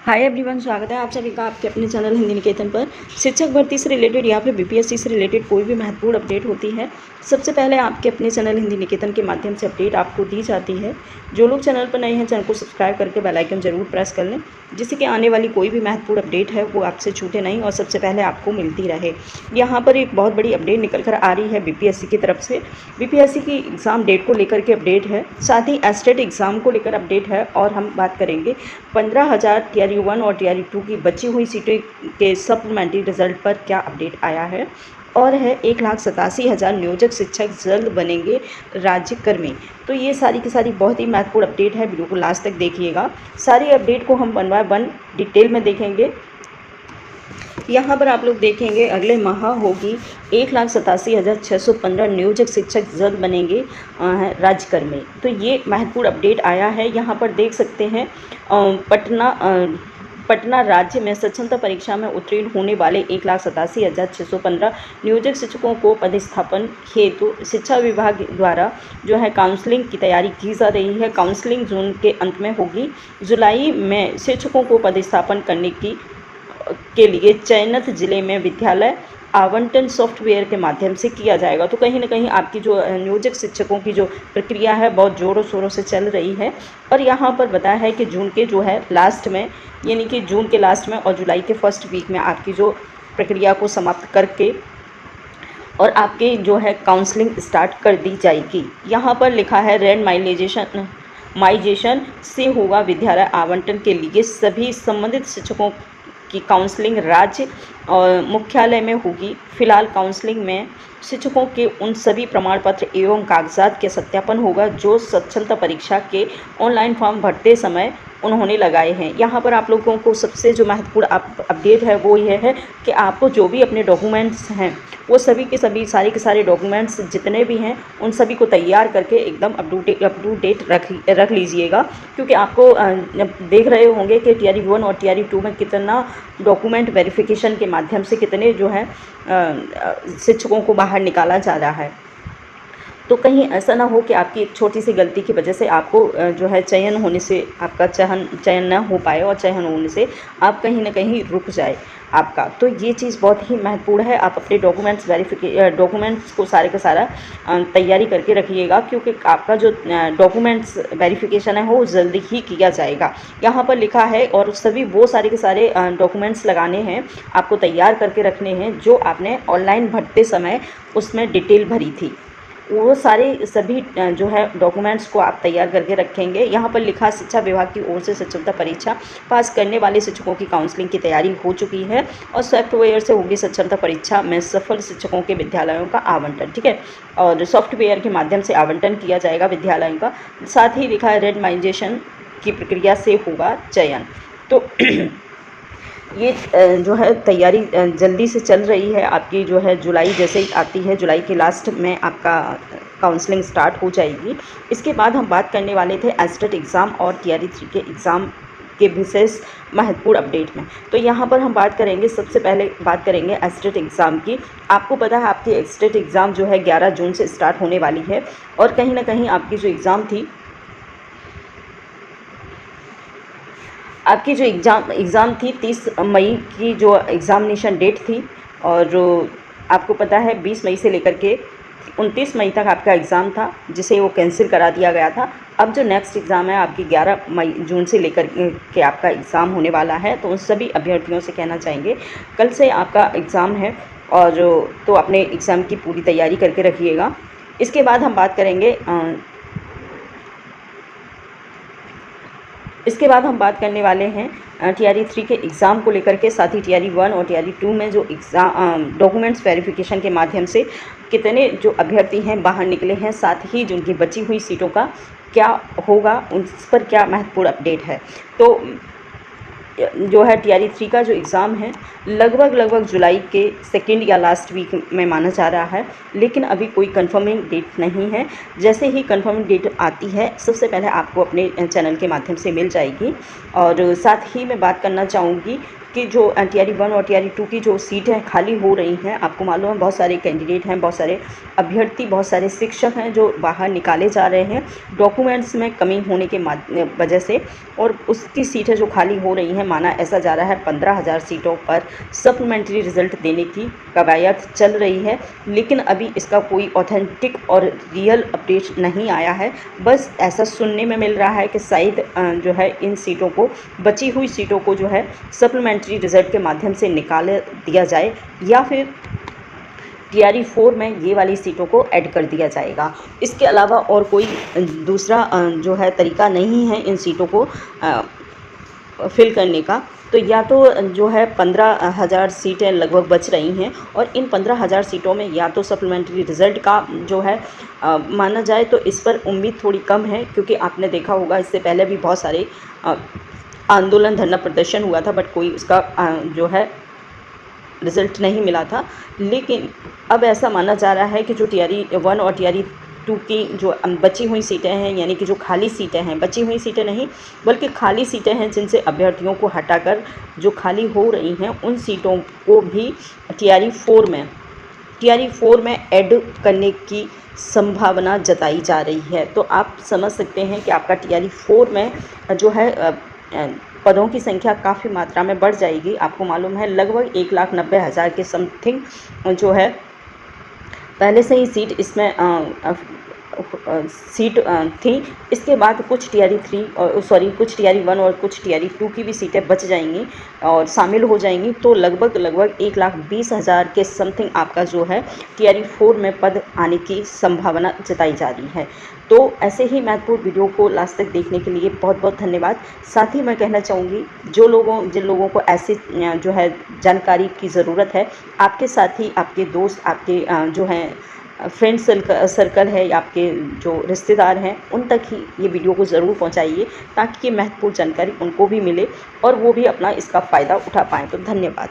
Hi everyone, स्वागत है आप सभी का आपके अपने चैनल हिंदी निकेतन पर। शिक्षक भर्ती से रिलेटेड या फिर बीपीएससी से रिलेटेड कोई भी महत्वपूर्ण अपडेट होती है, सबसे पहले आपके अपने चैनल हिंदी निकेतन के माध्यम से अपडेट आपको दी जाती है। जो लोग चैनल पर नए हैं, चैनल को सब्सक्राइब करके बेल आइकन जरूर प्रेस कर लें, जिससे कि आने वाली कोई भी महत्वपूर्ण अपडेट है वो आपसे छूटे नहीं और सबसे पहले आपको मिलती रहे। यहाँ पर एक बहुत बड़ी अपडेट निकल कर आ रही है बीपीएससी की तरफ से। बीपीएससी की एग्ज़ाम डेट को लेकर के अपडेट है, साथ ही एस्टेट एग्ज़ाम को लेकर अपडेट है और हम बात करेंगे 15,000 टीआरयू 1 और टीआरयू 2 की बची हुई सीटें के सप्लीमेंट्री रिजल्ट पर क्या अपडेट आया है। और है 1,87,000 नियोजक शिक्षक जल्द बनेंगे राज्यकर्मी। तो ये सारी की सारी बहुत ही महत्वपूर्ण अपडेट है, वीडियो को लास्ट तक देखिएगा। सारी अपडेट को हम 1 बाय 1 डिटेल में देखेंगे। यहाँ पर आप लोग देखेंगे अगले माह होगी 1,87,615 नियोजक शिक्षक जल्द बनेंगे राज्यकर्मी। तो ये महत्वपूर्ण अपडेट आया है। यहाँ पर देख सकते हैं पटना राज्य में स्वच्छता परीक्षा में उत्तीर्ण होने वाले 1,87,615 नियोजक शिक्षकों को पदस्थापन हेतु शिक्षा विभाग द्वारा जो है काउंसलिंग की तैयारी की जा रही है। काउंसलिंग जून के अंत में होगी। जुलाई में शिक्षकों को पदस्थापन करने के लिए चयनित जिले में विद्यालय आवंटन सॉफ्टवेयर के माध्यम से किया जाएगा। तो कहीं ना कहीं आपकी जो नियोजक शिक्षकों की जो प्रक्रिया है बहुत ज़ोरों शोरों से चल रही है। और यहाँ पर बताया है कि जून के जो है लास्ट में, यानी कि जून के लास्ट में और जुलाई के फर्स्ट वीक में आपकी जो प्रक्रिया को समाप्त करके और आपके जो है काउंसलिंग स्टार्ट कर दी जाएगी। यहाँ पर लिखा है माइजेशन से होगा विद्यालय आवंटन के लिए सभी संबंधित शिक्षकों की काउंसलिंग राज्य और मुख्यालय में होगी। फिलहाल काउंसलिंग में शिक्षकों के उन सभी प्रमाण पत्र एवं कागजात के सत्यापन होगा जो स्वच्छता परीक्षा के ऑनलाइन फॉर्म भरते समय उन्होंने लगाए हैं। यहाँ पर आप लोगों को सबसे जो महत्वपूर्ण अपडेट है वो ये है कि आपको जो भी अपने डॉक्यूमेंट्स हैं वो सभी के सभी सारे के सारे डॉक्यूमेंट्स जितने भी हैं उन सभी को तैयार करके एकदम अप टू डेट रख लीजिएगा। क्योंकि आपको देख रहे होंगे कि टीआरयू 1 और टीआरयू 2 में कितना डॉक्यूमेंट वेरिफिकेशन के माध्यम से कितने जो है शिक्षकों को बाहर निकाला जा रहा है। तो कहीं ऐसा ना हो कि आपकी एक छोटी सी गलती की वजह से आपको जो है चयन होने से आपका चयन ना हो पाए और चयन होने से आप कहीं ना कहीं रुक जाए आपका। तो ये चीज़ बहुत ही महत्वपूर्ण है। आप अपने डॉक्यूमेंट्स को सारे का सारा तैयारी करके रखिएगा, क्योंकि आपका जो डॉक्यूमेंट्स वेरिफिकेशन है वो जल्दी ही किया जाएगा। यहाँ पर लिखा है और सभी वो सारे के सारे डॉक्यूमेंट्स लगाने हैं, आपको तैयार करके रखने हैं जो आपने ऑनलाइन भरते समय उसमें डिटेल भरी थी। वो सारे सभी जो है डॉक्यूमेंट्स को आप तैयार करके रखेंगे। यहाँ पर लिखा शिक्षा विभाग की ओर से स्वच्छता परीक्षा पास करने वाले शिक्षकों की काउंसलिंग की तैयारी हो चुकी है और सॉफ्टवेयर से होगी स्वच्छता परीक्षा में सफल शिक्षकों के विद्यालयों का आवंटन। ठीक है, और सॉफ्टवेयर के माध्यम से आवंटन किया जाएगा विद्यालयों का। साथ ही लिखा है रेंडमाइजेशन की प्रक्रिया से होगा चयन। तो ये जो है तैयारी जल्दी से चल रही है आपकी। जो है जुलाई जैसे ही आती है, जुलाई के लास्ट में आपका काउंसलिंग स्टार्ट हो जाएगी। इसके बाद हम बात करने वाले थे एस्टेट एग्ज़ाम और टीआरयू 3 के एग्ज़ाम के विशेष महत्वपूर्ण अपडेट में। तो यहाँ पर हम बात करेंगे, सबसे पहले बात करेंगे एस्टेट एग्ज़ाम की। आपको पता है आपकी एस्टेट एग्ज़ाम जो है 11 जून से स्टार्ट होने वाली है और कहीं ना कहीं आपकी जो एग्ज़ाम थी 30 मई की जो एग्ज़ामिनेशन डेट थी। और आपको पता है 20 मई से लेकर के 29 मई तक आपका एग्ज़ाम था, जिसे वो कैंसिल करा दिया गया था। अब जो नेक्स्ट एग्ज़ाम है आपकी 11 जून से लेकर के आपका एग्ज़ाम होने वाला है। तो उन सभी अभ्यर्थियों से कहना चाहेंगे कल से आपका एग्ज़ाम है और तो अपने एग्ज़ाम की पूरी तैयारी करके रखिएगा। इसके बाद हम बात करने वाले हैं टीआरयू 3 के एग्ज़ाम को लेकर के। साथ ही टीआरयू 1 और टीआरयू 2 में जो डॉक्यूमेंट्स वेरिफिकेशन के माध्यम से कितने जो अभ्यर्थी हैं बाहर निकले हैं, साथ ही जिनकी बची हुई सीटों का क्या होगा उस पर क्या महत्वपूर्ण अपडेट है। तो जो है टीआरयू 3 का जो एग्ज़ाम है लगभग जुलाई के सेकेंड या लास्ट वीक में माना जा रहा है, लेकिन अभी कोई कंफर्मिंग डेट नहीं है। जैसे ही कंफर्मिंग डेट आती है सबसे पहले आपको अपने चैनल के माध्यम से मिल जाएगी। और साथ ही मैं बात करना चाहूँगी की जो टीआरई 1 और टीआरई 2 की जो सीटें खाली हो रही हैं, आपको मालूम है बहुत सारे कैंडिडेट हैं, बहुत सारे अभ्यर्थी, बहुत सारे शिक्षक हैं जो बाहर निकाले जा रहे हैं डॉक्यूमेंट्स में कमी होने के वजह से, और उसकी सीटें जो खाली हो रही हैं, माना ऐसा जा रहा है 15,000 सीटों पर सप्लीमेंट्री रिजल्ट देने की कवायद चल रही है। लेकिन अभी इसका कोई ऑथेंटिक और रियल अपडेट नहीं आया है। बस ऐसा सुनने में मिल रहा है कि शायद जो है इन सीटों को, बची हुई सीटों को जो है सप्लीमेंट्री रिजल्ट के माध्यम से निकाल दिया जाए, या फिर टीआरई 4 में ये वाली सीटों को ऐड कर दिया जाएगा। इसके अलावा और कोई दूसरा जो है तरीका नहीं है इन सीटों को फिल करने का। तो या तो जो है 15,000 सीटें लगभग बच रही हैं, और इन 15,000 सीटों में या तो सप्लीमेंट्री रिज़ल्ट का जो है माना जाए, तो इस पर उम्मीद थोड़ी कम है, क्योंकि आपने देखा होगा इससे पहले भी बहुत सारे आंदोलन, धरना प्रदर्शन हुआ था, बट कोई उसका जो है रिज़ल्ट नहीं मिला था। लेकिन अब ऐसा माना जा रहा है कि जो टीआरई 1 और टीआरई 2 की जो बची हुई सीटें हैं, यानी कि जो खाली सीटें हैं, बची हुई सीटें नहीं बल्कि खाली सीटें हैं, जिनसे अभ्यर्थियों को हटाकर जो खाली हो रही हैं, उन सीटों को भी टीआरई 4 में ऐड करने की संभावना जताई जा रही है। तो आप समझ सकते हैं कि आपका टीआरई 4 में जो है पदों की संख्या काफ़ी मात्रा में बढ़ जाएगी। आपको मालूम है लगभग 1,90,000 के समथिंग जो है पहले से ही सीट इसमें सीट थी। इसके बाद कुछ टीआरई 1 और कुछ टीआरई 2 की भी सीटें बच जाएंगी और शामिल हो जाएंगी। तो लगभग 1,20,000 के समथिंग आपका जो है टीआरई 4 में पद आने की संभावना जताई जा रही है। तो ऐसे ही महत्वपूर्ण वीडियो को लास्ट तक देखने के लिए बहुत बहुत धन्यवाद। साथ ही मैं कहना चाहूँगी जिन लोगों को ऐसे जो है जानकारी की ज़रूरत है, आपके साथी, आपके दोस्त, आपके जो हैं फ्रेंड सर्कल है, या आपके जो रिश्तेदार हैं, उन तक ही ये वीडियो को ज़रूर पहुंचाइए, ताकि ये महत्वपूर्ण जानकारी उनको भी मिले और वो भी अपना इसका फ़ायदा उठा पाएँ। तो धन्यवाद।